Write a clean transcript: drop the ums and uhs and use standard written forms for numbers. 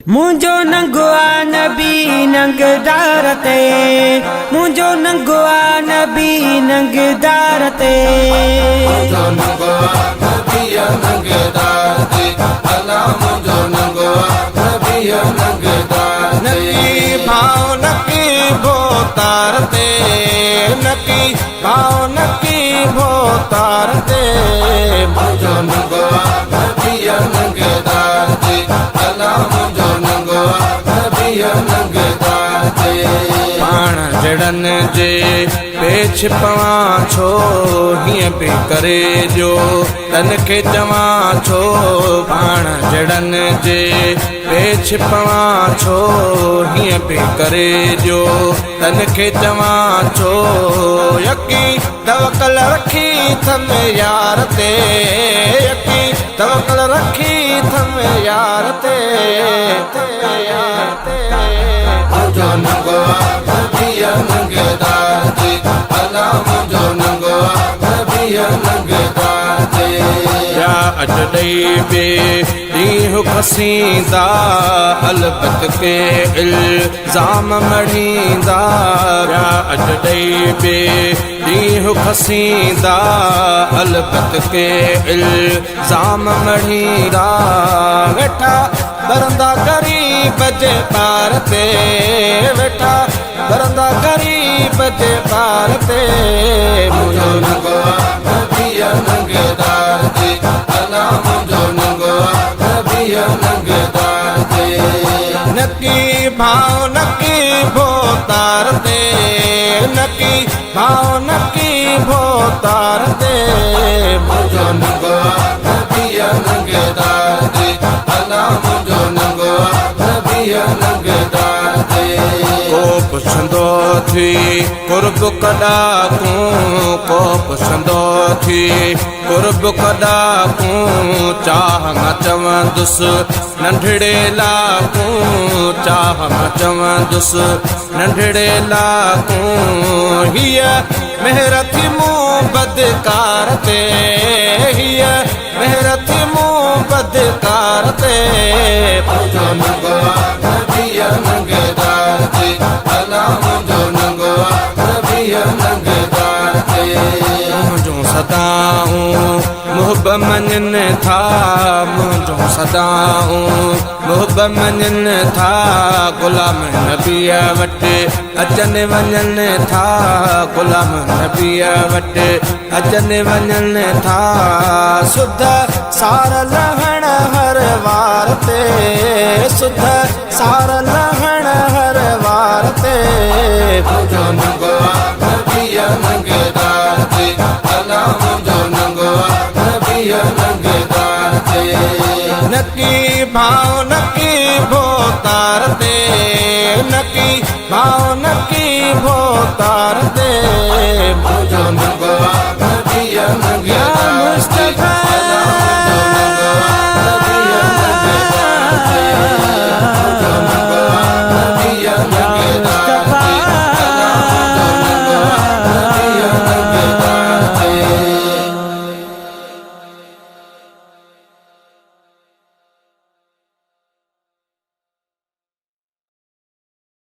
मुझो नंगवा नबी नंगदार ते, मुझो नंगवा नबी नंगदार ते, मुझो नंगवा नबी नंगदार ते, अला मुझो नंगवा नबी नंगदार ते। नकी भाव नकी भोतार ते, नकी भाव नकी भोतार ते, मुझो नंगवा नबी नंगदार ते, अला मुझो नंगवा नबी नंगदार ते। पाण जड़न जे पेछ पवा छो हिय पे करे जो तन के जवा छो, पाण जड़न जे पेछ पवा छो हिय पे करे जो तन के जवा छो। यकी तवकल रखी थम यार ते, यकी तवकल रखी थम यार ते, मुझो नंगवा नबी नंगदार ते, अला मुझो नंगवा नबी नंगदार ते। या अज ॾई बे ॾींहुं खसींदा अलबत के इल्ज़ाम मढ़ींदा, या अज ॾई बे ॾींहुं खसींदा अलबत के इल्ज़ाम मढ़ींदा। वेठा बरंदा गरीब जे पार ते, वेठा बरंदा गरीब जे पार ते, मुझो नंगवा नबी नंगदार ते, अला मुझो नंगवा नबी नंगदार ते। नकी भाव नकी भोतार ते, नकी भाव नकी भोतार ते, मुझो नंगवा नबी नंगदार ते, अला मुझो नंगवा नबी नंगदार ते। को पुछंदो थी कुर्ब कॾा तूं, को पुछंदो थी कुर्ब कॾा तूं, चाह न चवंदुसि नंढड़े लाकूं, चाह न चवंदुसि नंढड़े लाकूं। हीअ मेहर थी मूं बदकार ते, हीअ मेहर थी मूं बदकार ते, मुझो नंगवा नबी नंगदार ते, अला मुझो नंगवा नबी नंगदार ते। मुझो सदाऊं मुहब मञन था, मुझो सदाऊं मुहब मञन था, गुलाम नबीअ वटि अचनि वञनि था, गुलाम नबीअ वटि अचनि वञनि था। सुध सार लहण हर वार ते, सुध सार लहण हर वार ते, मुझो नंगवा नबी नंगदार ते, अला मुझो नंगवा नबी नंगदार ते। नकी भाव नकी भोतार ते, नकी भाव नकी भोतार ते, मुझो नंगवा